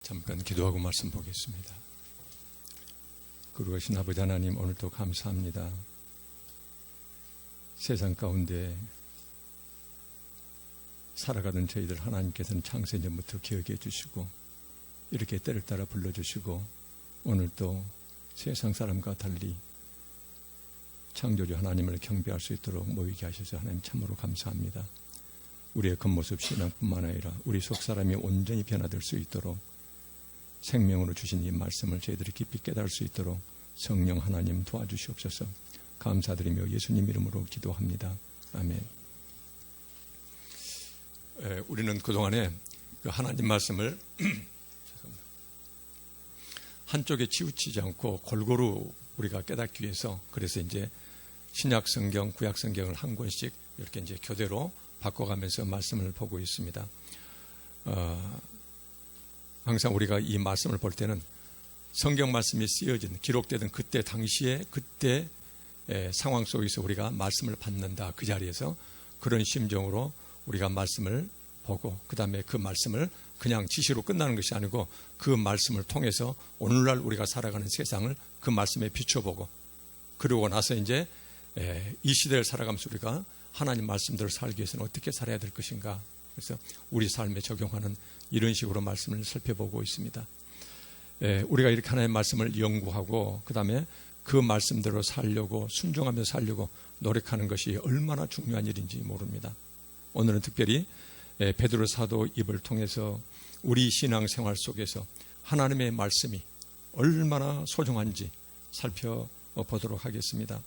잠깐 기도하고 말씀 보겠습니다. 그러신 아버지 하나님, 오늘도 감사합니다. 세상 가운데 살아가던 저희들 하나님께서는 창세 전부터 기억해 주시고 이렇게 때를 따라 불러주시고 오늘도 세상 사람과 달리 창조주 하나님을 경배할 수 있도록 모이게 하셔서 하나님 참으로 감사합니다. 우리의 겉모습 신앙뿐만 아니라 우리 속사람이 온전히 변화될 수 있도록 생명으로 주신 이 말씀을 저희들이 깊이 깨달을 수 있도록 성령 하나님 도와주시옵소서. 감사드리며 예수님 이름으로 기도합니다. 아멘. 우리는 그동안에 그 하나님 말씀을 한쪽에 치우치지 않고 골고루 우리가 깨닫기 위해서, 그래서 이제 신약 성경, 구약 성경을 한 권씩 이렇게 이제 교대로 바꿔가면서 말씀을 보고 있습니다. 항상 우리가 이 말씀을 볼 때는 성경 말씀이 쓰여진, 기록되던 그때 당시에 그때 상황 속에서 우리가 말씀을 받는다. 그 자리에서 그런 심정으로 우리가 말씀을 보고 그 다음에 그 말씀을 그냥 지시로 끝나는 것이 아니고 그 말씀을 통해서 오늘날 우리가 살아가는 세상을 그 말씀에 비춰보고, 그러고 나서 이제 이 시대를 살아가면서 우리가 하나님 말씀대로 살기 위해서는 어떻게 살아야 될 것인가, 그래서 우리 삶에 적용하는 이런 식으로 말씀을 살펴보고 있습니다. 우리가 이렇게 하나님의 말씀을 연구하고 그 다음에 그 말씀대로 살려고 순종하며 살려고 노력하는 것이 얼마나 중요한 일인지 모릅니다. 오늘은 특별히 베드로 사도 입을 통해서 우리 신앙생활 속에서 하나님의 말씀이 얼마나 소중한지 살펴보도록 하겠습니다.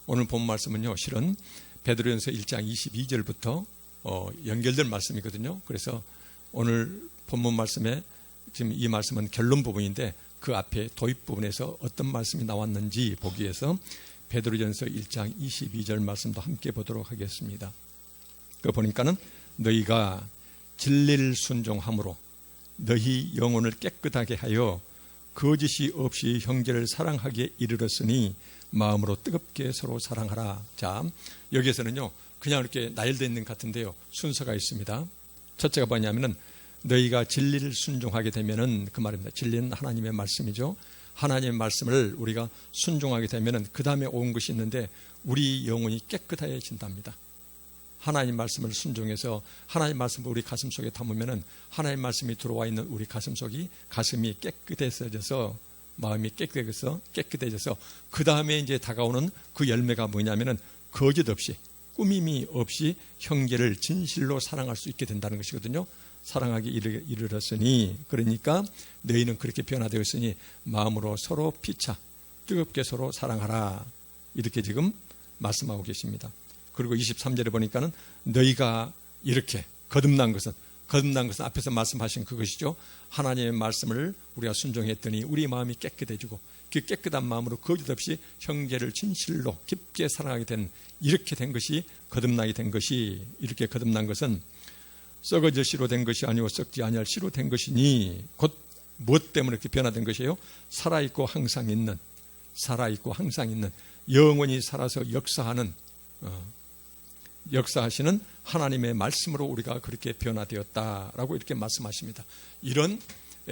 오늘 본 말씀은요, 실은 베드로전서 1장 22절부터 연결된 말씀이거든요. 그래서 오늘 본문 말씀에 지금 이 말씀은 결론 부분인데 그 앞에 도입 부분에서 어떤 말씀이 나왔는지 보기 위해서 베드로전서 1장 22절 말씀도 함께 보도록 하겠습니다. 그 보니까는 너희가 진리를 순종함으로 너희 영혼을 깨끗하게 하여 거짓이 없이 형제를 사랑하기에 이르렀으니 마음으로 뜨겁게 서로 사랑하라. 자, 여기에서는요 그냥 이렇게 나열되어 있는 것 같은데요, 순서가 있습니다. 첫째가 뭐냐면은 너희가 진리를 순종하게 되면은, 그 말입니다. 진리는 하나님의 말씀이죠. 하나님의 말씀을 우리가 순종하게 되면은 그 다음에 온 것이 있는데 우리 영혼이 깨끗해진답니다. 하나님 말씀을 순종해서 하나님 말씀을 우리 가슴 속에 담으면은 하나님 말씀이 들어와 있는 우리 가슴 속이, 가슴이 깨끗해져서 마음이 깨끗해져서 그 다음에 이제 다가오는 그 열매가 뭐냐면은 거짓 없이, 꾸밈이 없이 형제를 진실로 사랑할 수 있게 된다는 것이거든요. 사랑하기 이르렀으니, 그러니까 너희는 그렇게 변화되었으니 마음으로 서로 피차 뜨겁게 서로 사랑하라. 이렇게 지금 말씀하고 계십니다. 그리고 23절에 보니까는 너희가 이렇게 거듭난 것은 앞에서 말씀하신 그것이죠. 하나님의 말씀을 우리가 순종했더니 우리 마음이 깨끗해지고 그 깨끗한 마음으로 거짓 없이 형제를 진실로 깊게 사랑하게 된, 이렇게 된 것이 거듭나게 된 것이, 이렇게 거듭난 것은 썩어질 씨로 된 것이 아니고 썩지 아니할 씨로 된 것이니, 곧 무엇 때문에 이렇게 변화된 것이에요? 살아있고 항상 있는 영원히 살아서 역사하시는 하나님의 말씀으로 우리가 그렇게 변화되었다라고 이렇게 말씀하십니다. 이런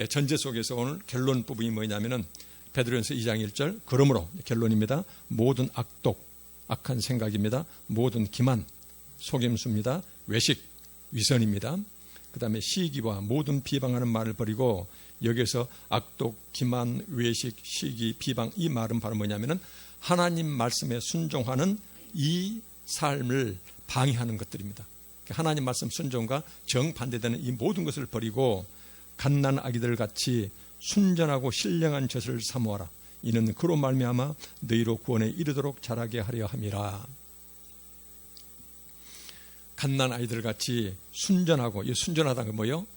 전제 속에서 오늘 결론 부분이 뭐냐면은 베드로전서 2장 1절, 그러므로 결론입니다. 모든 악독, 악한 생각입니다. 모든 기만, 속임수입니다. 외식, 위선입니다. 그 다음에 시기와 모든 비방하는 말을 버리고, 여기서 악독, 기만, 외식, 시기, 비방, 이 말은 바로 뭐냐면은 하나님 말씀에 순종하는 이 삶을 방해하는 것들입니다. 하나님 말씀 순종과 정반대되는 이 모든 것을 버리고 갓난 아기들 같이 순전하고 신령한 젖을 사모하라. 이는 그로 말미암아 너희로 구원에 이르도록 자라게 하려 함이라. 갓난 아이들 같이 순전하고, 이 순전하다는 건 뭐예요?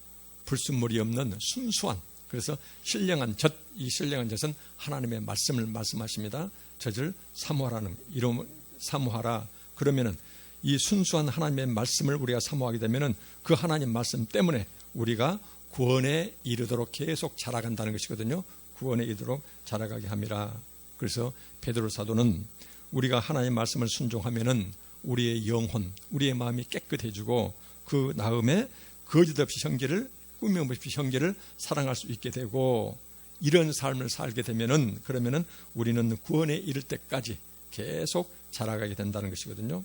불순물이 없는 순수한, 그래서 신령한 젖, 이 신령한 젖은 하나님의 말씀을 말씀하십니다. 젖을 사모하라는, 이름 사모하라. 그러면은 이 순수한 하나님의 말씀을 우리가 사모하게 되면은 그 하나님 말씀 때문에 우리가 구원에 이르도록 계속 자라간다는 것이거든요. 구원에 이르도록 자라가게 함이라. 그래서 베드로 사도는 우리가 하나님 말씀을 순종하면은 우리의 영혼, 우리의 마음이 깨끗해지고 그 다음에 거짓 없이 형제를 꾸밈없이 형제를 사랑할 수 있게 되고, 이런 삶을 살게 되면은 그러면은 우리는 구원에 이를 때까지 계속 자라가게 된다는 것이거든요.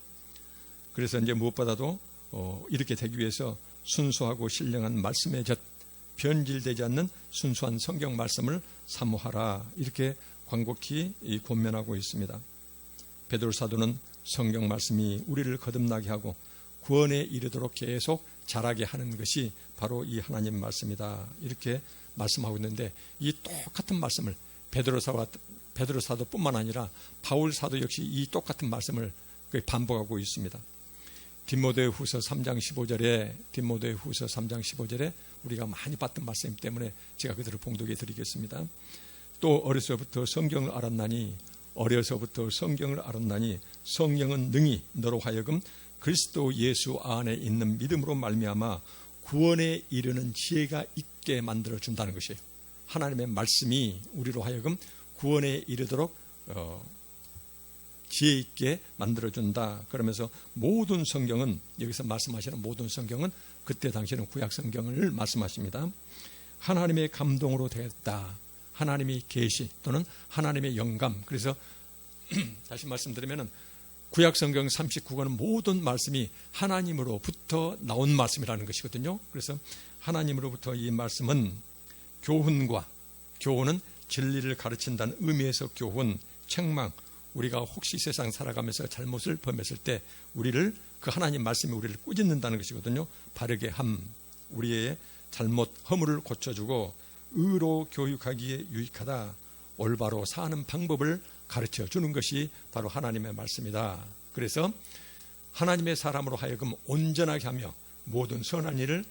그래서 이제 무엇보다도 이렇게 되기 위해서 순수하고 신령한 말씀의 젖, 변질되지 않는 순수한 성경 말씀을 사모하라, 이렇게 간곡히 권면하고 있습니다. 베드로 사도는 성경 말씀이 우리를 거듭나게 하고 구원에 이르도록 계속 자라게 하는 것이 바로 이 하나님 말씀이다, 이렇게 말씀하고 있는데, 이 똑같은 말씀을 베드로 사도뿐만 아니라 바울 사도 역시 이 똑같은 말씀을 반복하고 있습니다. 디모데후서 3장 15절에 우리가 많이 봤던 말씀이기 때문에 제가 그대로 봉독해 드리겠습니다. 또 어려서부터 성경을 알았나니 성령은 능히 너로 하여금 그리스도 예수 안에 있는 믿음으로 말미암아 구원에 이르는 지혜가 있게 만들어 준다는 것이에요. 하나님의 말씀이 우리로 하여금 구원에 이르도록 지혜 있게 만들어 준다. 그러면서 모든 성경은, 여기서 말씀하시는 모든 성경은 그때 당시에는 구약 성경을 말씀하십니다. 하나님의 감동으로 되었다. 하나님의 계시 또는 하나님의 영감. 그래서 다시 말씀드리면은 구약 성경 39권은 모든 말씀이 하나님으로부터 나온 말씀이라는 것이거든요. 그래서 하나님으로부터 이 말씀은 교훈은 진리를 가르친다는 의미에서 교훈, 책망, 우리가 혹시 세상 살아가면서 잘못을 범했을 때 우리를, 그 하나님 말씀이 우리를 꾸짖는다는 것이거든요. 바르게 함, 우리의 잘못, 허물을 고쳐주고 의로 교육하기에 유익하다, 올바로 사는 방법을 가르쳐 주는 것이 바로 하나님의 말씀이다. 그래서 하나님의 사람으로 하여금 온전하게 하며 모든 선한 일을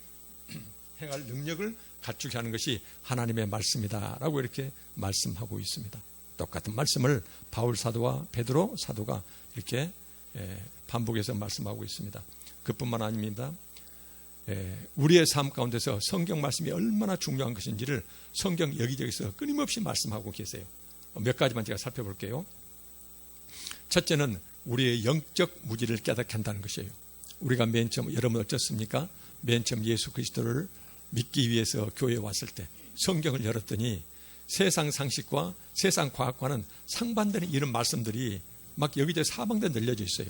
행할 능력을 갖추게 하는 것이 하나님의 말씀이다 라고 이렇게 말씀하고 있습니다. 똑같은 말씀을 바울 사도와 베드로 사도가 이렇게 반복해서 말씀하고 있습니다. 그뿐만 아닙니다. 우리의 삶 가운데서 성경 말씀이 얼마나 중요한 것인지를 성경 여기저기서 끊임없이 말씀하고 계세요. 몇 가지만 제가 살펴볼게요. 첫째는 우리의 영적 무지를 깨닫게 한다는 것이에요. 우리가 맨 처음, 여러분 어쩌습니까? 맨 처음 예수 그리스도를 믿기 위해서 교회에 왔을 때 성경을 열었더니 세상 상식과 세상 과학과는 상반되는 이런 말씀들이 막 여기저기 사방에 늘려져 있어요.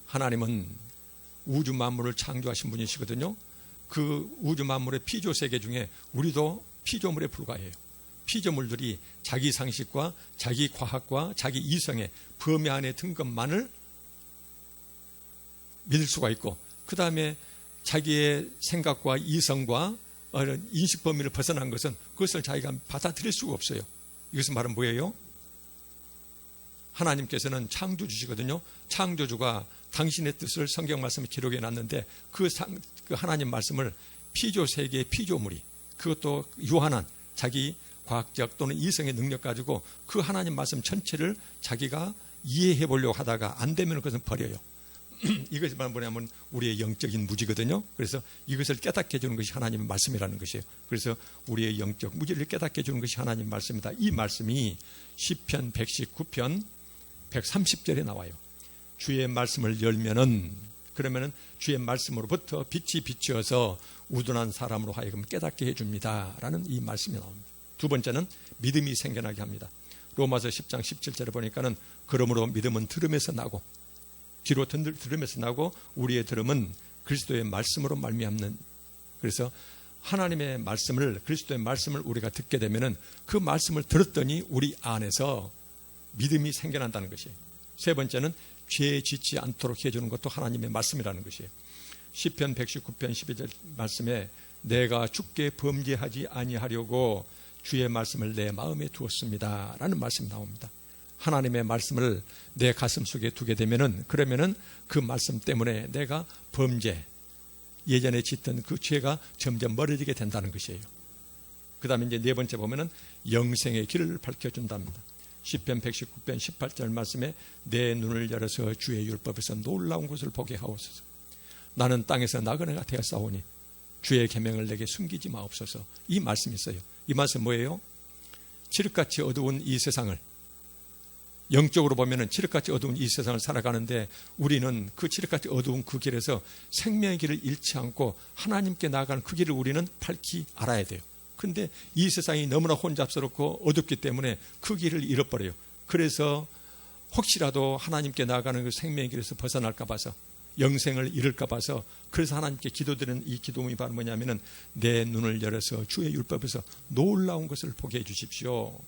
하나님은 우주 만물을 창조하신 분이시거든요. 그 우주 만물의 피조 세계 중에 우리도 피조물에 불과해요. 피조물들이 자기 상식과 자기 과학과 자기 이성의 범위 안에 든 것만을 믿을 수가 있고, 그 다음에 자기의 생각과 이성과 인식 범위를 벗어난 것은 그것을 자기가 받아들일 수가 없어요. 이것은 말은 뭐예요? 하나님께서는 창조주시거든요. 창조주가 당신의 뜻을 성경 말씀에 기록해 놨는데 그 하나님 말씀을 피조 세계의 피조물이, 그것도 유한한 자기 과학적 또는 이성의 능력 가지고 그 하나님 말씀 전체를 자기가 이해해 보려고 하다가 안 되면 그것은 버려요. 이것이 뭐냐면 우리의 영적인 무지거든요. 그래서 이것을 깨닫게 해주는 것이 하나님의 말씀이라는 것이에요. 그래서 우리의 영적 무지를 깨닫게 해주는 것이 하나님의 말씀이다. 이 말씀이 시편 119편 130절에 나와요. 주의 말씀을 열면은, 그러면은 주의 말씀으로부터 빛이 비추어서 우둔한 사람으로 하여금 깨닫게 해줍니다 라는 이 말씀이 나옵니다. 두 번째는 믿음이 생겨나게 합니다. 로마서 10장 17절에 보니까는 그러므로 믿음은 들음에서 나고, 귀로 들음에서 나고 우리의 들음은 그리스도의 말씀으로 말미암는. 그래서 하나님의 말씀을, 그리스도의 말씀을 우리가 듣게 되면은 그 말씀을 들었더니 우리 안에서 믿음이 생겨난다는 것이에요. 세 번째는 죄에 짓지 않도록 해주는 것도 하나님의 말씀이라는 것이에요. 시편 119편 12절 말씀에 내가 주께 범죄하지 아니하려고 주의 말씀을 내 마음에 두었습니다 라는 말씀이 나옵니다. 하나님의 말씀을 내 가슴 속에 두게 되면은, 그러면은 그 말씀 때문에 내가 범죄, 예전에 짓던 그 죄가 점점 멀어지게 된다는 것이에요. 그 다음에 이제 네 번째 보면은 영생의 길을 밝혀준답니다. 시편 119편 18절 말씀에 내 눈을 열어서 주의 율법에서 놀라운 것을 보게 하옵소서. 나는 땅에서 나그네가 되었사오니 주의 계명을 내게 숨기지 마옵소서. 이 말씀이 있어요. 이 말씀 뭐예요? 칠흑같이 어두운 이 세상을 영적으로 보면은 칠흑같이 어두운 이 세상을 살아가는데 우리는 그 칠흑같이 어두운 그 길에서 생명의 길을 잃지 않고 하나님께 나아가는 그 길을 우리는 밝히 알아야 돼요. 그런데 이 세상이 너무나 혼잡스럽고 어둡기 때문에 그 길을 잃어버려요. 그래서 혹시라도 하나님께 나아가는 그 생명의 길에서 벗어날까 봐서, 영생을 잃을까 봐서, 그래서 하나님께 기도드리는 이 기도문이 바로 뭐냐면은 내 눈을 열어서 주의 율법에서 놀라운 것을 보게 해 주십시오.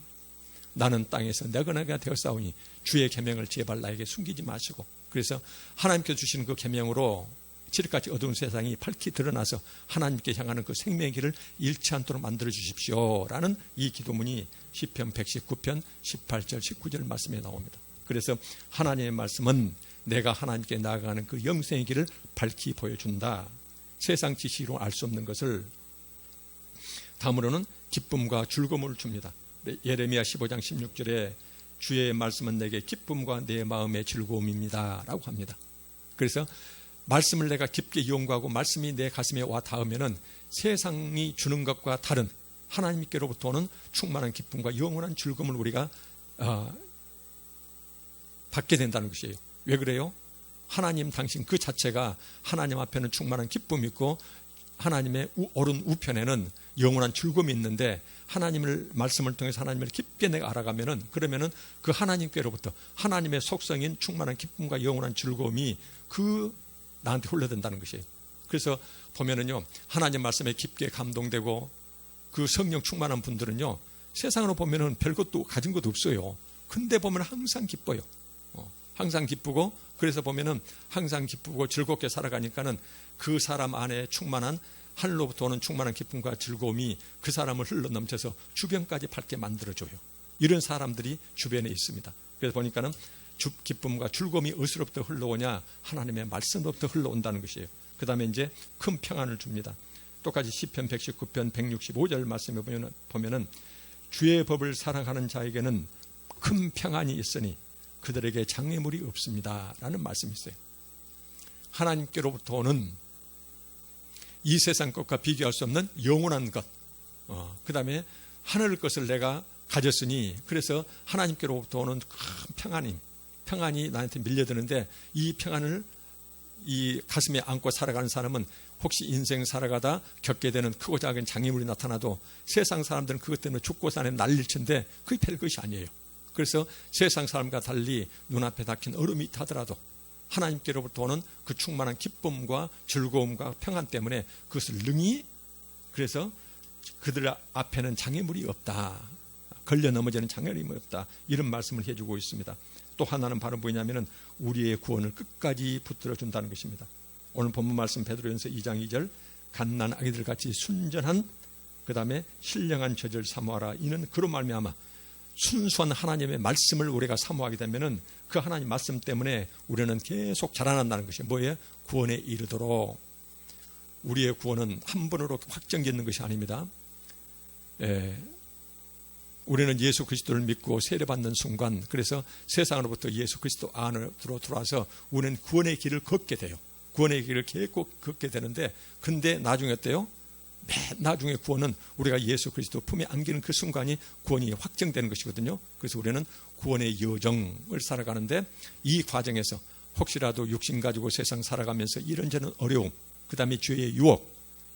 나는 땅에서 내가 되었사오니 주의 계명을 제발 나에게 숨기지 마시고, 그래서 하나님께서 주시는 그 계명으로 칠흑같이 어두운 세상이 밝히 드러나서 하나님께 향하는 그 생명의 길을 잃지 않도록 만들어 주십시오 라는 이 기도문이 시편 119편 18절 19절 말씀에 나옵니다. 그래서 하나님의 말씀은 내가 하나님께 나아가는 그 영생의 길을 밝히 보여준다. 세상 지식으로 알 수 없는 것을. 다음으로는 기쁨과 즐거움을 줍니다. 예레미야 15장 16절에 주의 말씀은 내게 기쁨과 내 마음의 즐거움입니다 라고 합니다. 그래서 말씀을 내가 깊게 이용하고 말씀이 내 가슴에 와 닿으면은 세상이 주는 것과 다른 하나님께로부터 오는 충만한 기쁨과 영원한 즐거움을 우리가 받게 된다는 것이에요. 왜 그래요? 하나님 당신 그 자체가 하나님 앞에는 충만한 기쁨이 있고 하나님의 오른 우편에는 영원한 즐거움이 있는데 하나님을 말씀을 통해서 하나님을 깊게 내가 알아가면은 그러면은 그 하나님께로부터 하나님의 속성인 충만한 기쁨과 영원한 즐거움이 그 나한테 흘러든다는 것이에요. 그래서 보면은요, 하나님 말씀에 깊게 감동되고 그 성령 충만한 분들은요, 세상으로 보면은 별것도 가진 것도 없어요. 근데 보면 항상 기뻐요. 항상 기쁘고, 그래서 보면은 항상 기쁘고 즐겁게 살아가니까는 그 사람 안에 충만한 하늘로부터 오는 충만한 기쁨과 즐거움이 그 사람을 흘러 넘쳐서 주변까지 밝게 만들어줘요. 이런 사람들이 주변에 있습니다. 그래서 보니까는 기쁨과 즐거움이 어디서부터 흘러오냐? 하나님의 말씀으로부터 흘러온다는 것이에요. 그 다음에 이제 큰 평안을 줍니다. 똑같이 시편 119편 165절 말씀에 보면은 주의 법을 사랑하는 자에게는 큰 평안이 있으니 그들에게 장애물이 없습니다 라는 말씀이 있어요. 하나님께로부터 오는 이 세상 것과 비교할 수 없는 영원한 것, 그 다음에 하늘 것을 내가 가졌으니 그래서 하나님께로부터 오는 큰 평안이 나한테 밀려드는데 이 평안을 이 가슴에 안고 살아가는 사람은 혹시 인생 살아가다 겪게 되는 크고 작은 장애물이 나타나도 세상 사람들은 그것 때문에 죽고 사는 난리를 치는데 그게 별것이 아니에요. 그래서 세상 사람과 달리 눈앞에 닥친 얼음이 있다더라도 하나님께로부터 오는 그 충만한 기쁨과 즐거움과 평안 때문에 그것을 능히, 그래서 그들 앞에는 장애물이 없다, 걸려 넘어지는 장애물이 없다, 이런 말씀을 해주고 있습니다. 또 하나는 바로 뭐냐면은 우리의 구원을 끝까지 붙들어 준다는 것입니다. 오늘 본문 말씀 베드로전서 2장 2절 갓난 아기들 같이 순전한 그 다음에 신령한 저절 사모하라. 이는 그로 말미암아 순수한 하나님의 말씀을 우리가 사모하게 되면은 그 하나님 말씀 때문에 우리는 계속 자라난다는 것이 뭐예요? 구원에 이르도록. 우리의 구원은 한 번으로 확정짓는 것이 아닙니다. 우리는 예수 그리스도를 믿고 세례받는 순간, 그래서 세상으로부터 예수 그리스도 안으로 들어와서 우리는 구원의 길을 걷게 돼요. 구원의 길을 계속 걷게 되는데, 근데 나중에 어때요? 맨 나중에 구원은 우리가 예수 그리스도 품에 안기는 그 순간이 구원이 확정되는 것이거든요. 그래서 우리는 구원의 여정을 살아가는데 이 과정에서 혹시라도 육신 가지고 세상 살아가면서 이런저런 어려움, 그 다음에 죄의 유혹,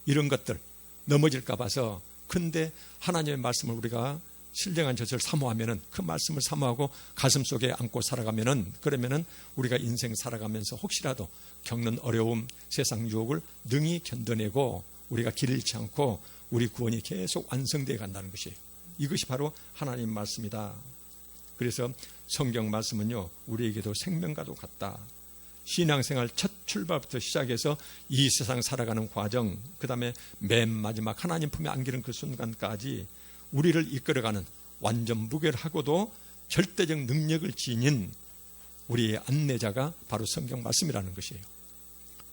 이런 것들 넘어질까 봐서, 근데 하나님의 말씀을 우리가 신령한 젖을 사모하면은, 그 말씀을 사모하고 가슴 속에 안고 살아가면은, 그러면은 우리가 인생 살아가면서 혹시라도 겪는 어려움, 세상 유혹을 능히 견뎌내고 우리가 길을 잃지 않고 우리 구원이 계속 완성되어 간다는 것이에요. 이것이 바로 하나님 말씀이다. 그래서 성경 말씀은요, 우리에게도 생명과도 같다. 신앙생활 첫 출발부터 시작해서 이 세상 살아가는 과정, 그 다음에 맨 마지막 하나님 품에 안기는 그 순간까지 우리를 이끌어가는 완전 무결하고도 절대적 능력을 지닌 우리의 안내자가 바로 성경 말씀이라는 것이에요.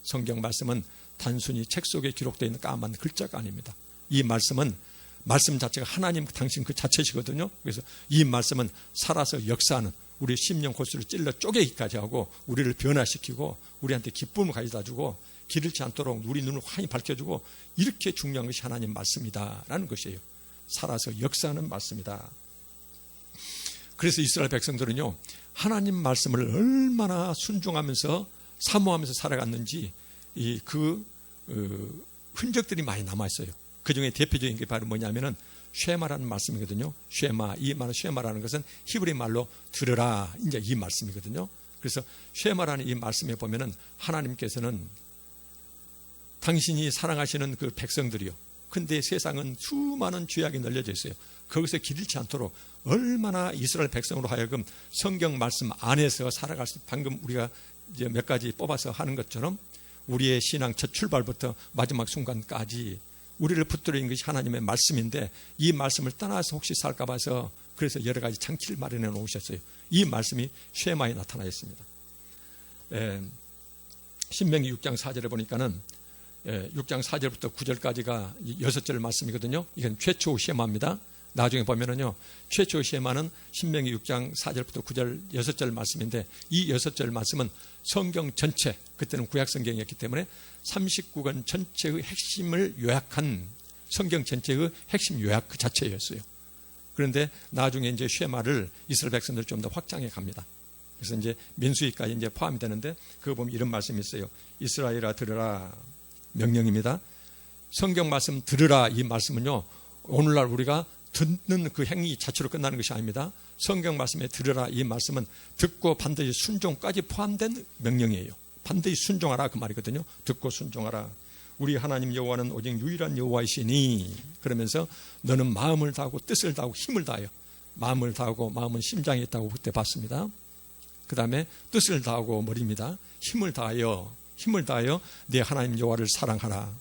성경 말씀은 단순히 책 속에 기록되어 있는 까만 글자가 아닙니다. 이 말씀은, 말씀 자체가 하나님 당신 그 자체시거든요. 그래서 이 말씀은 살아서 역사하는, 우리 심령 골수를 찔러 쪼개기까지 하고 우리를 변화시키고 우리한테 기쁨을 가져다 주고 길 잃지 않도록 우리 눈을 환히 밝혀주고, 이렇게 중요한 것이 하나님 말씀이다라는 것이에요. 살아서 역사하는 말씀이다. 그래서 이스라엘 백성들은요, 하나님 말씀을 얼마나 순종하면서 사모하면서 살아갔는지 흔적들이 많이 남아있어요. 그 중에 대표적인 게 바로 뭐냐면은 쉐마라는 말씀이거든요. 쉐마, 이 말은 쉐마라는 것은 히브리 말로 들으라, 이제 이 말씀이거든요. 그래서 쉐마라는 이 말씀에 보면은 하나님께서는 당신이 사랑하시는 그 백성들이요, 근데 세상은 수많은 죄악이 널려져 있어요. 거기서 길잃지 않도록 얼마나 이스라엘 백성으로 하여금 성경 말씀 안에서 살아갈 수, 방금 우리가 이제 몇 가지 뽑아서 하는 것처럼 우리의 신앙 첫 출발부터 마지막 순간까지 우리를 붙들어있는 것이 하나님의 말씀인데, 이 말씀을 떠나서 혹시 살까 봐서 그래서 여러 가지 장치를 마련해 놓으셨어요. 이 말씀이 쉐마에 나타나 있습니다. 신명기 6장 4절에 보니까는 6장 4절부터 9절까지가 6절 말씀이거든요. 이건 최초 쉐마입니다. 나중에 보면은요, 최초 쉐마는 신명기 6장 4절부터 9절 6절 말씀인데, 이 6절 말씀은 성경 전체, 그때는 구약 성경이었기 때문에 39권 전체의 핵심을 요약한 성경 전체의 핵심 요약 그 자체였어요. 그런데 나중에 이제 쉐마를 이스라엘 백성들 좀 더 확장해 갑니다. 그래서 이제 민수기까지 이제 포함이 되는데, 그거 보면 이런 말씀이 있어요. 이스라엘아 들으라, 명령입니다. 성경 말씀 들으라, 이 말씀은요, 오늘날 우리가 듣는 그 행위 자체로 끝나는 것이 아닙니다. 성경 말씀에 들으라, 이 말씀은 듣고 반드시 순종까지 포함된 명령이에요. 반드시 순종하라, 그 말이거든요. 듣고 순종하라. 우리 하나님 여호와는 오직 유일한 여호와이시니, 그러면서 너는 마음을 다하고 뜻을 다하고 힘을 다하여, 마음을 다하고, 마음은 심장에 있다고 그때 봤습니다. 그 다음에 뜻을 다하고 머리입니다. 힘을 다하여 내 하나님 여호와를 사랑하라.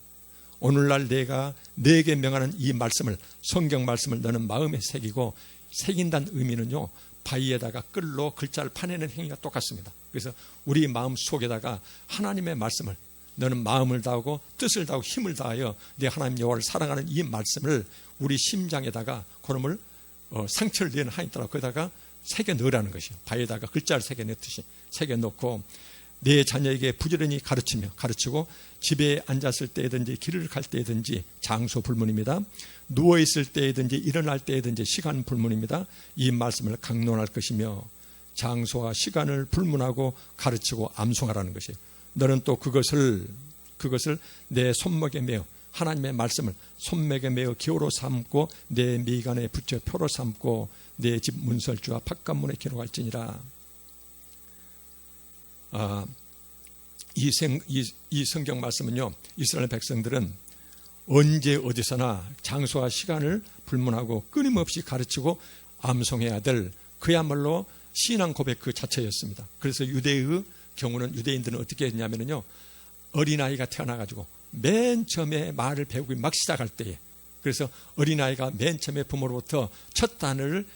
오늘날 내가 내게 명하는 이 말씀을, 성경 말씀을 너는 마음에 새기고, 새긴다는 의미는요, 바위에다가 끌로 글자를 파내는 행위가 똑같습니다. 그래서 우리 마음 속에다가 하나님의 말씀을, 너는 마음을 다하고 뜻을 다하고 힘을 다하여 내 하나님 여호와를 사랑하는 이 말씀을 우리 심장에다가 그놈을 상처를 내는 한이 따라 거기다가 새겨 넣으라는 것이요. 바위에다가 글자를 새겨 넣듯이 새겨 넣고, 내 자녀에게 부지런히 가르치고, 집에 앉았을 때든지 길을 갈 때든지, 장소 불문입니다. 누워있을 때든지 일어날 때든지 시간 불문입니다. 이 말씀을 강론할 것이며, 장소와 시간을 불문하고 가르치고 암송하라는 것이에요. 너는 또 그것을 내 손목에 매어, 하나님의 말씀을 손목에 매어 기호로 삼고 내 미간에 붙여 표로 삼고 내 집 문설주와 바깥문에 기록할지니라. 이 성경 말씀은요, 이스라엘 백성들은 언제 어디서나 장소와 시간을 불문하고 끊임없이 가르치고 암송해야 될, 그야말로 신앙 고백 그 자체였습니다. 그래서 유대의 경우는, 유대인들은 어떻게 했냐면요, 어린아이가 태어나가지고 맨 처음에 말을 배우기 막 시작할 때에, 그래서 어린아이가 맨 처음에 부모로부터 첫 단어를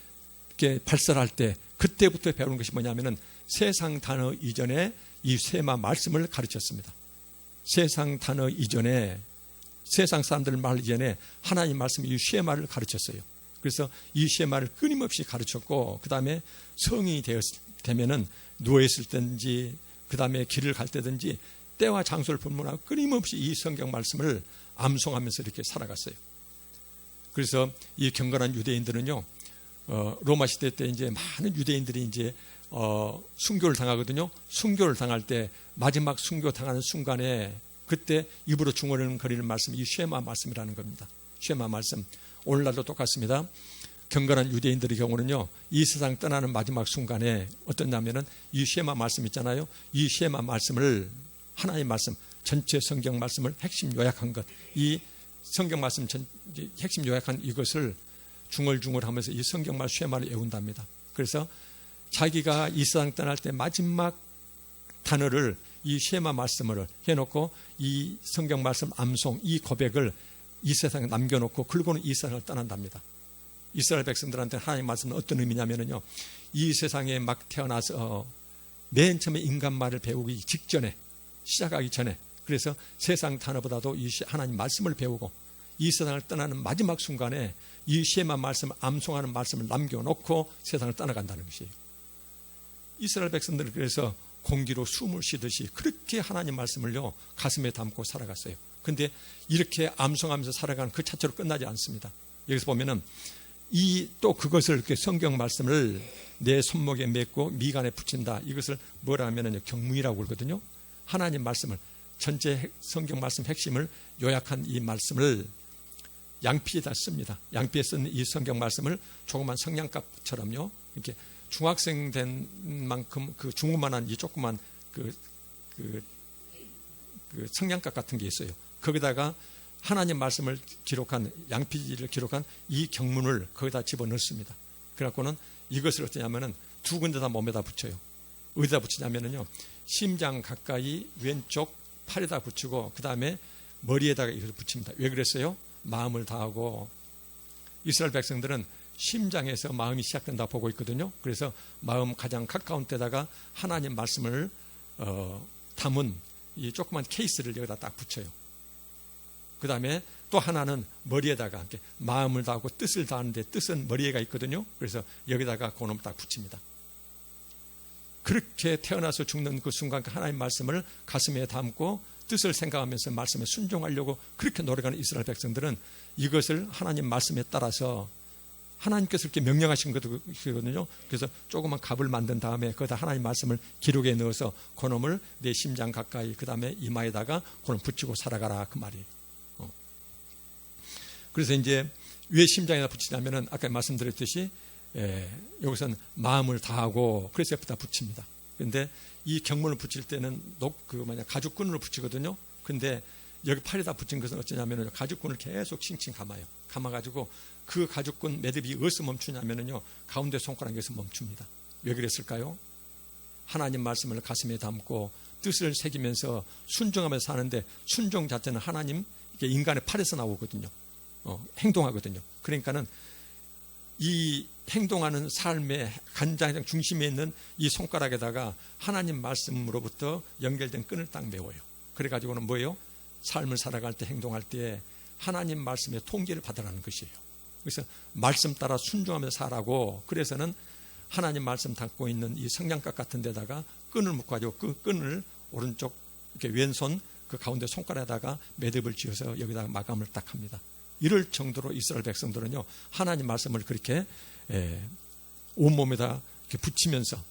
이렇게 발설할 때, 그때부터 배우는 것이 뭐냐면은 세상 단어 이전에 이 쉐마 말씀을 가르쳤습니다. 세상 단어 이전에, 세상 사람들 말 이전에 하나님 말씀 이 쉐마를 가르쳤어요. 그래서 이 쉐마를 끊임없이 가르쳤고, 그 다음에 성인이 되면은 누워있을 때든지, 그 다음에 길을 갈 때든지 때와 장소를 불문하고 끊임없이 이 성경 말씀을 암송하면서 이렇게 살아갔어요. 그래서 이 경건한 유대인들은요, 로마 시대 때 이제 많은 유대인들이 이제 순교를 당하거든요. 순교를 당할 때 마지막 순교 당하는 순간에 그때 입으로 중얼거리는 말씀이 이 쉐마 말씀이라는 겁니다. 쉐마 말씀. 오늘날도 똑같습니다. 경건한 유대인들의 경우는요, 이 세상 떠나는 마지막 순간에 어떠냐면은 이 쉐마 말씀 있잖아요. 이 쉐마 말씀을, 하나님의 말씀, 전체 성경 말씀을 핵심 요약한 것, 이 성경 말씀 핵심 요약한 이것을 중얼중얼하면서 이 성경 말씀 쉐마를 외운답니다. 그래서 자기가 이 세상 떠날 때 마지막 단어를 이 쉐마 말씀을 해놓고 이 성경 말씀 암송, 이 고백을 이 세상에 남겨놓고 그리고는 이 세상을 떠난답니다. 이스라엘 백성들한테 하나님 말씀은 어떤 의미냐면요, 이 세상에 막 태어나서 맨 처음에 인간 말을 배우기 직전에, 시작하기 전에, 그래서 세상 단어보다도 이 하나님 말씀을 배우고 이 세상을 떠나는 마지막 순간에 이 쉐마 말씀, 암송하는 말씀을 남겨놓고 세상을 떠나간다는 것이에요. 이스라엘 백성들은 그래서 공기로 숨을 쉬듯이 그렇게 하나님 말씀을요 가슴에 담고 살아갔어요. 근데 이렇게 암송하면서 살아가는 그 자체로 끝나지 않습니다. 여기서 보면은 또 그것을 이렇게 성경 말씀을 내 손목에 맺고 미간에 붙인다. 이것을 뭐라 하면은 경문이라고 그러거든요. 하나님 말씀을 전체 성경 말씀 핵심을 요약한 이 말씀을 양피에다 씁니다. 양피에 쓴 이 성경 말씀을 조그만 성냥갑처럼요. 이렇게 중학생 된 만큼 그 중후만한 이 조그만 그 성냥갑 같은 게 있어요. 거기다가 하나님 말씀을 기록한 양피지를 기록한 이 경문을 거기다 집어넣습니다. 그래갖고는 이것을 어떠냐면은 두 군데 다 몸에다 붙여요. 어디다 붙이냐면은요, 심장 가까이 왼쪽 팔에다 붙이고 그 다음에 머리에다가 이것을 붙입니다. 왜 그랬어요? 마음을 다하고 이스라엘 백성들은 심장에서 마음이 시작된다 보고 있거든요. 그래서 마음 가장 가까운 데다가 하나님 말씀을 담은 이 조그만 케이스를 여기다 딱 붙여요. 그 다음에 또 하나는 머리에다가 이렇게 마음을 다하고 뜻을 다하는데 뜻은 머리에가 있거든요. 그래서 여기다가 그놈을 딱 붙입니다. 그렇게 태어나서 죽는 그 순간 하나님 말씀을 가슴에 담고 뜻을 생각하면서 말씀에 순종하려고 그렇게 노력하는 이스라엘 백성들은 이것을 하나님 말씀에 따라서 하나님께서 이렇게 명령하신 거거든요. 그래서 조그만 갑을 만든 다음에 거기다 하나님 말씀을 기록에 넣어서 그놈을 내 심장 가까이 그 다음에 이마에다가 그놈 붙이고 살아가라 그 말이에요. 그래서 이제 왜 심장에다 붙이냐면은 아까 말씀드렸듯이 여기서는 마음을 다하고 그래서 옆에다 붙입니다. 그런데 이 경문을 붙일 때는 가죽끈으로 붙이거든요. 근데 여기 팔에다 붙인 것은 어쩌냐면은 가죽끈을 계속 칭칭 감아요. 감아가지고 그 가죽끈 매듭이 어디서 멈추냐면은요, 가운데 손가락에서 멈춥니다. 왜 그랬을까요? 하나님 말씀을 가슴에 담고 뜻을 새기면서 순종하면서 사는데 순종 자체는 하나님 인간의 팔에서 나오거든요. 행동하거든요. 그러니까는 이 행동하는 삶의 가장 중심에 있는 이 손가락에다가 하나님 말씀으로부터 연결된 끈을 딱 메워요. 그래가지고는 뭐예요? 삶을 살아갈 때 행동할 때 하나님 말씀의 통제를 받으라는 것이에요. 그래서 말씀 따라 순종하면서 살라고, 그래서는 하나님 말씀 담고 있는 이 성냥갑 같은 데다가 끈을 묶어가지고 그 끈을 오른쪽 이렇게 왼손 그 가운데 손가락에다가 매듭을 지어서 여기다가 마감을 딱 합니다. 이럴 정도로 이스라엘 백성들은요, 하나님 말씀을 그렇게 온몸에다 이렇게 붙이면서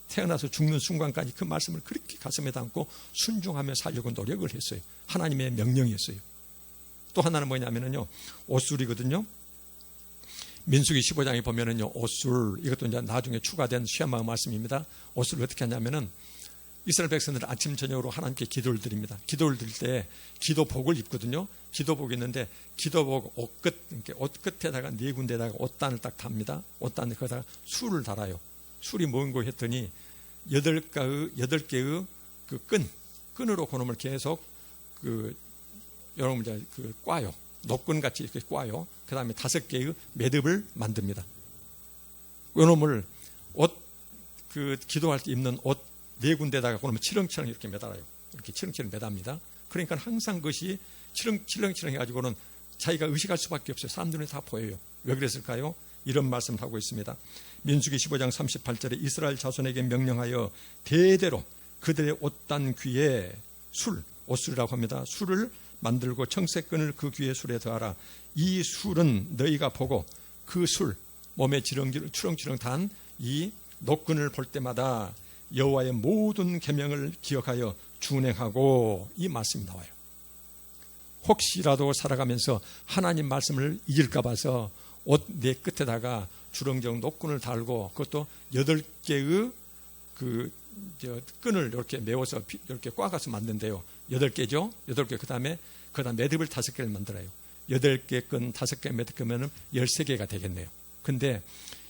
태어나서 죽는 순간까지 그 말씀을 그렇게 가슴에 담고 순종하며 살려고 노력을 했어요. 하나님의 명령이었어요. 또 하나는 뭐냐면요, 옷술이거든요. 민수기 15장에 보면은요, 옷술, 이것도 이제 나중에 추가된 쉐마 말씀입니다. 옷술을 어떻게 하냐면은 이스라엘 백성들은 아침 저녁으로 하나님께 기도를 드립니다. 기도를 드릴 때 기도복을 입거든요. 기도복이 있는데 기도복 옷 끝에다가 네 군데다가 옷단을 딱 답니다. 옷단에 거기다가 술을 달아요. 술이 뭔고 했더니 8개의 그 끈으로 그놈을 계속 여러분 이제 꽈요. 녹근 같이 이렇게 꽈요. 그 다음에 5개의 매듭을 만듭니다. 그놈을 기도할 때 입는 옷 4군데다가 그러면 치렁치렁 이렇게 매달아요. 이렇게 치렁치렁 매답니다. 그러니까 항상 그것이 치렁치렁 해가지고는 자기가 의식할 수밖에 없어요. 사람들은 다 보여요. 왜 그랬을까요? 이런 말씀을 하고 있습니다. 민수기 15장 38절에 이스라엘 자손에게 명령하여 대대로 그들의 옷단 귀에 옷술이라고 합니다. 술을 만들고 청색끈을 그 귀에 술에 더하라. 이 술은 너희가 보고 그 몸에 추렁추렁 단 이 녹근을 볼 때마다 여호와의 모든 계명을 기억하여 준행하고, 이 말씀이 나와요. 혹시라도 살아가면서 하나님 말씀을 잊을까 봐서 옷 내 끝에다가 주렁주렁 녹근을 달고 그것도 8개의 끈을 이렇게 메워서 이렇게 꽈가서 만든대요. 8개죠. 8개. 그다음에 매듭을 5개를 만들어요. 8개 끈 5개 매듭하면 13개가 되겠네요. 근데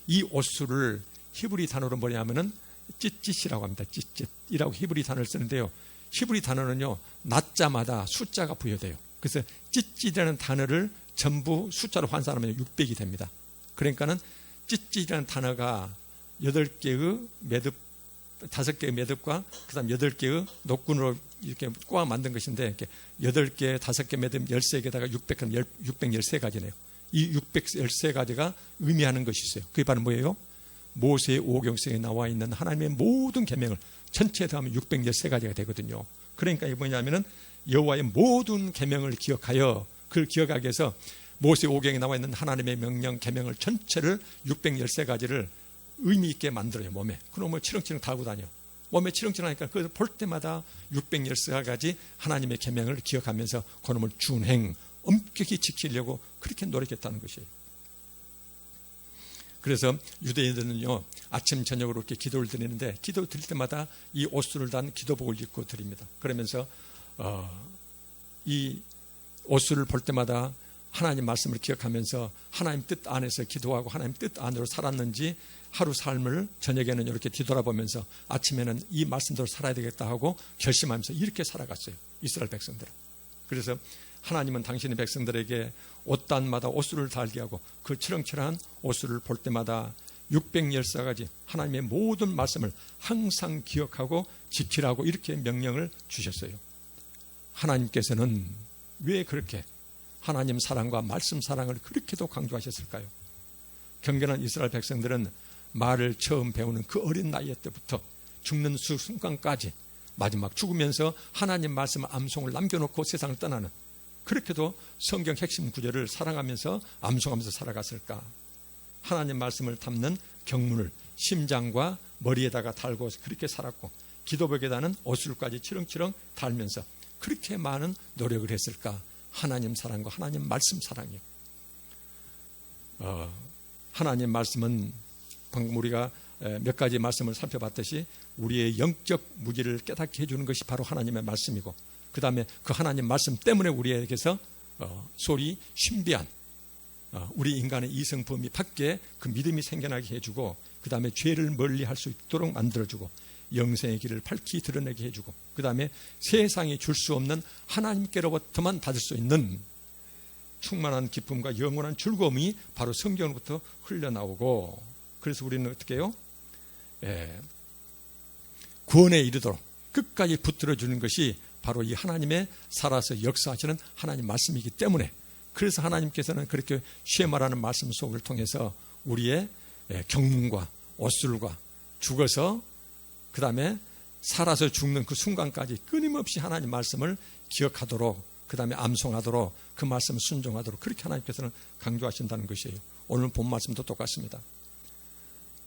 이 옷술을 히브리 단어로 뭐냐면은 찢찢이라고 합니다. 찢찢이라고 히브리 단어를 쓰는데요. 히브리 단어는요, 낮자마다 숫자가 부여돼요. 그래서 찢찢이라는 단어를 전부 숫자로 환산하면 600이 됩니다. 그러니까는 찢찢이라는 단어가 8개의 매듭, 5개의 매듭과 그 다음 8개의 녹근으로 이렇게 꼬아 만든 것인데, 이렇게 8개, 5개 매듭 13개다가 613가지네요. 이 613가지가 의미하는 것이 있어요. 그게 바로 뭐예요? 모세의 오경성에 나와 있는 하나님의 모든 계명을 전체에 더하면 613가지가 되거든요. 그러니까 이게 뭐냐면은 여호와의 모든 계명을 기억하여, 그걸 기억하기 위해서 모세오경에 나와 있는 하나님의 명령, 계명을 전체를 613가지를 의미 있게 만들어요. 몸에. 그놈을 치렁치렁 달고 다녀. 몸에 치렁치렁하니까 그걸 볼 때마다 613가지 하나님의 계명을 기억하면서 그놈을 준행, 엄격히 지키려고 그렇게 노력했다는 것이에요. 그래서 유대인들은요, 아침 저녁으로 이렇게 기도를 드리는데, 기도 드릴 때마다 이 옷수를 단 기도복을 입고 드립니다. 그러면서 이 옷수를 볼 때마다 하나님 말씀을 기억하면서 하나님 뜻 안에서 기도하고 하나님 뜻 안으로 살았는지 하루 삶을 저녁에는 이렇게 뒤돌아보면서 아침에는 이 말씀대로 살아야 되겠다 하고 결심하면서 이렇게 살아갔어요. 이스라엘 백성들은. 그래서 하나님은 당신의 백성들에게 옷단마다 옷수를 달게 하고 그 치렁치렁한 옷수를 볼 때마다 614가지 하나님의 모든 말씀을 항상 기억하고 지키라고 이렇게 명령을 주셨어요. 하나님께서는 왜 그렇게 하나님 사랑과 말씀 사랑을 그렇게도 강조하셨을까요? 경건한 이스라엘 백성들은 말을 처음 배우는 그 어린 나이 때부터 죽는 순간까지 마지막 죽으면서 하나님 말씀 암송을 남겨놓고 세상을 떠나는, 그렇게도 성경 핵심 구절을 사랑하면서 암송하면서 살아갔을까? 하나님 말씀을 담는 경문을 심장과 머리에다가 달고 그렇게 살았고, 기도복에다는 옷술까지 치렁치렁 달면서 그렇게 많은 노력을 했을까? 하나님 사랑과 하나님 말씀 사랑이요. 하나님 말씀은 방금 우리가 몇 가지 말씀을 살펴봤듯이 우리의 영적 무기를 깨닫게 해주는 것이 바로 하나님의 말씀이고, 그 다음에 그 하나님 말씀 때문에 우리에게서 소리 신비한 우리 인간의 이성 범위 밖에 그 믿음이 생겨나게 해주고, 그 다음에 죄를 멀리 할 수 있도록 만들어주고, 영생의 길을 밝히 드러내게 해주고, 그 다음에 세상이 줄 수 없는 하나님께로부터만 받을 수 있는 충만한 기쁨과 영원한 즐거움이 바로 성경으로부터 흘러나오고, 그래서 우리는 어떻게 해요? 구원에 이르도록 끝까지 붙들어주는 것이 바로 이 하나님의 살아서 역사하시는 하나님 말씀이기 때문에, 그래서 하나님께서는 그렇게 쉐마라는 말씀 속을 통해서 우리의 경문과 옷술과 죽어서 그 다음에 살아서 죽는 그 순간까지 끊임없이 하나님 말씀을 기억하도록, 그 다음에 암송하도록, 그 말씀을 순종하도록 그렇게 하나님께서는 강조하신다는 것이에요. 오늘 본 말씀도 똑같습니다.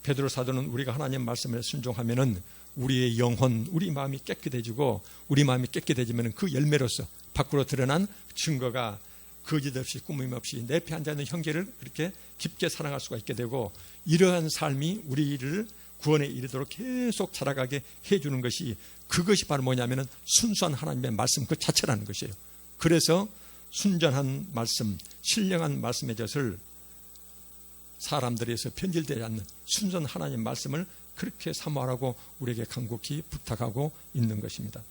베드로 사도는 우리가 하나님 말씀을 순종하면은 우리의 영혼, 우리 마음이 깨끗해지고, 우리 마음이 깨끗해지면 그 열매로서 밖으로 드러난 증거가 거짓 없이 꾸밈 없이 내 피 앉아 있는 형제를 그렇게 깊게 사랑할 수가 있게 되고, 이러한 삶이 우리를 구원에 이르도록 계속 자라가게 해주는 것이, 그것이 바로 뭐냐면은 순수한 하나님의 말씀 그 자체라는 것이에요. 그래서 순전한 말씀, 신령한 말씀의 젖을 사람들에서 변질되지 않는 순전 하나님 말씀을 그렇게 사모하라고 우리에게 간곡히 부탁하고 있는 것입니다.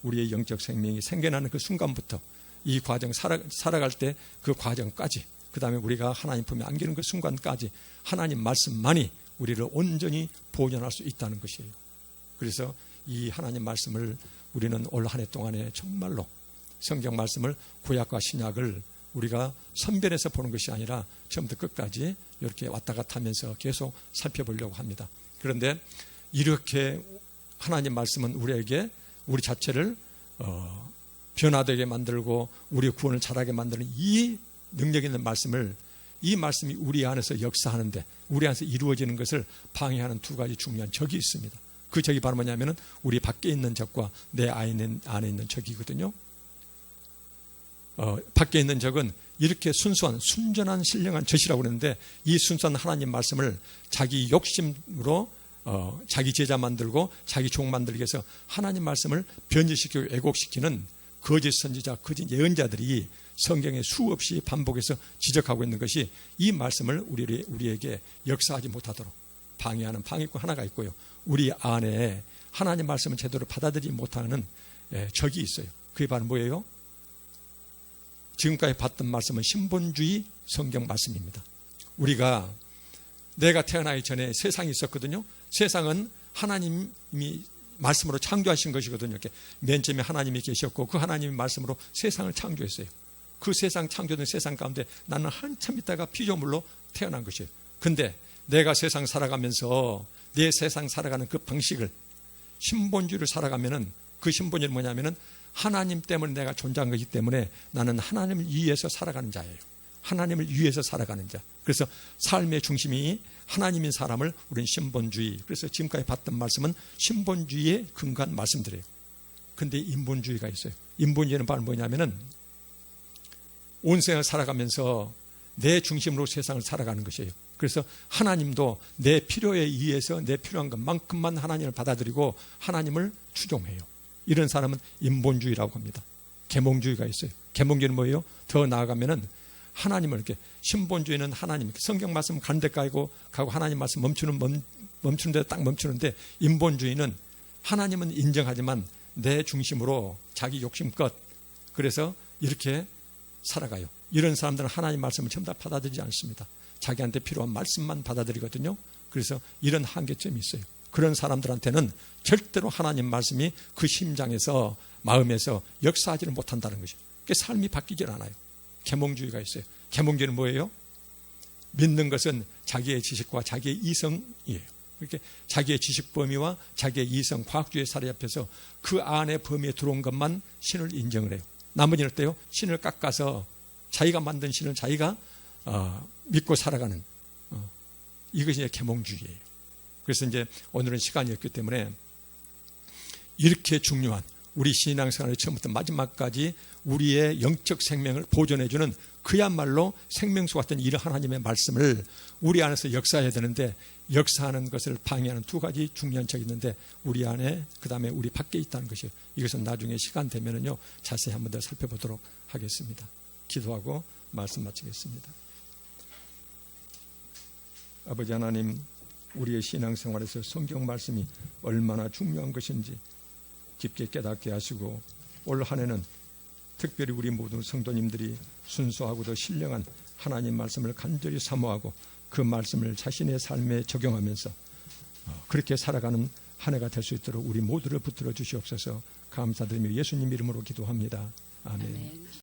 우리의 영적 생명이 생겨나는 그 순간부터 이 과정 살아갈 때 그 과정까지, 그 다음에 우리가 하나님 품에 안기는 그 순간까지 하나님 말씀만이 우리를 온전히 보존할 수 있다는 것이에요. 그래서 이 하나님 말씀을 우리는 올 한 해 동안에 정말로 성경 말씀을 구약과 신약을 우리가 선별해서 보는 것이 아니라 처음부터 끝까지 이렇게 왔다 갔다 하면서 계속 살펴보려고 합니다. 그런데 이렇게 하나님 말씀은 우리에게 우리 자체를 변화되게 만들고 우리의 구원을 잘하게 만드는 이 능력 있는 말씀을, 이 말씀이 우리 안에서 역사하는데 우리 안에서 이루어지는 것을 방해하는 두 가지 중요한 적이 있습니다. 그 적이 바로 뭐냐면은 우리 밖에 있는 적과 내 안에 있는 적이거든요. 밖에 있는 적은 이렇게 순수한 순전한 신령한 젖이라고 그러는데, 이 순수한 하나님 말씀을 자기 욕심으로 자기 제자 만들고 자기 종 만들기 위해서 하나님 말씀을 변질시키고 왜곡시키는 거짓 선지자, 거짓 예언자들이 성경에 수없이 반복해서 지적하고 있는 것이, 이 말씀을 우리에게 역사하지 못하도록 방해하는 방해꾼 하나가 있고요, 우리 안에 하나님 말씀을 제대로 받아들이지 못하는 적이 있어요. 그게 바로 뭐예요? 지금까지 봤던 말씀은 신본주의 성경 말씀입니다. 우리가 내가 태어나기 전에 세상이 있었거든요. 세상은 하나님이 말씀으로 창조하신 것이거든요. 이렇게 맨 처음에 하나님이 계셨고 그 하나님의 말씀으로 세상을 창조했어요. 그 세상 창조된 세상 가운데 나는 한참 있다가 피조물로 태어난 것이에요. 근데 내가 세상 살아가면서 내 세상 살아가는 그 방식을, 신본주의를 살아가면은 그 신본주의는 뭐냐면은 하나님 때문에 내가 존재한 것이기 때문에 나는 하나님을 위해서 살아가는 자예요. 하나님을 위해서 살아가는 자. 그래서 삶의 중심이 하나님인 사람을 우리는 신본주의. 그래서 지금까지 봤던 말씀은 신본주의에 근거한 말씀들이에요. 근데 인본주의가 있어요. 인본주의는 바로 뭐냐면은 온 세상을 살아가면서 내 중심으로 세상을 살아가는 것이에요. 그래서 하나님도 내 필요에 의해서 내 필요한 것만큼만 하나님을 받아들이고 하나님을 추종해요. 이런 사람은 인본주의라고 합니다. 계몽주의가 있어요. 계몽주의는 뭐예요? 더 나아가면은 하나님을 이렇게, 신본주의는 하나님, 성경 말씀 가는 데까지 가고 하나님 말씀 멈추는 데 딱 멈추는데, 인본주의는 하나님은 인정하지만 내 중심으로 자기 욕심껏 그래서 이렇게 살아가요. 이런 사람들은 하나님 말씀을 전부 다 받아들이지 않습니다. 자기한테 필요한 말씀만 받아들이거든요. 그래서 이런 한계점이 있어요. 그런 사람들한테는 절대로 하나님 말씀이 그 심장에서, 마음에서 역사하지를 못한다는 것이죠. 그게 삶이 바뀌질 않아요. 계몽주의가 있어요. 계몽주의는 뭐예요? 믿는 것은 자기의 지식과 자기의 이성이에요. 이렇게 자기의 지식 범위와 자기의 이성, 과학주의 사례 앞에서 그 안에 범위에 들어온 것만 신을 인정을 해요. 나머지는 어때요? 신을 깎아서 자기가 만든 신을 자기가 믿고 살아가는, 이것이 이제 계몽주의예요. 그래서 이제 오늘은 시간이 없기 때문에 이렇게 중요한 우리 신앙생활의 처음부터 마지막까지 우리의 영적 생명을 보존해주는 그야말로 생명수 같은 이런 하나님의 말씀을 우리 안에서 역사해야 되는데, 역사하는 것을 방해하는 두 가지 중요한 적이 있는데 우리 안에, 그 다음에 우리 밖에 있다는 것이요. 이것은 나중에 시간 되면은요 자세히 한번 더 살펴보도록 하겠습니다. 기도하고 말씀 마치겠습니다. 아버지 하나님, 우리의 신앙생활에서 성경 말씀이 얼마나 중요한 것인지 깊게 깨닫게 하시고, 올 한 해는 특별히 우리 모든 성도님들이 순수하고 더 신령한 하나님 말씀을 간절히 사모하고 그 말씀을 자신의 삶에 적용하면서 그렇게 살아가는 한 해가 될 수 있도록 우리 모두를 붙들어 주시옵소서. 감사드리며 예수님 이름으로 기도합니다. 아멘.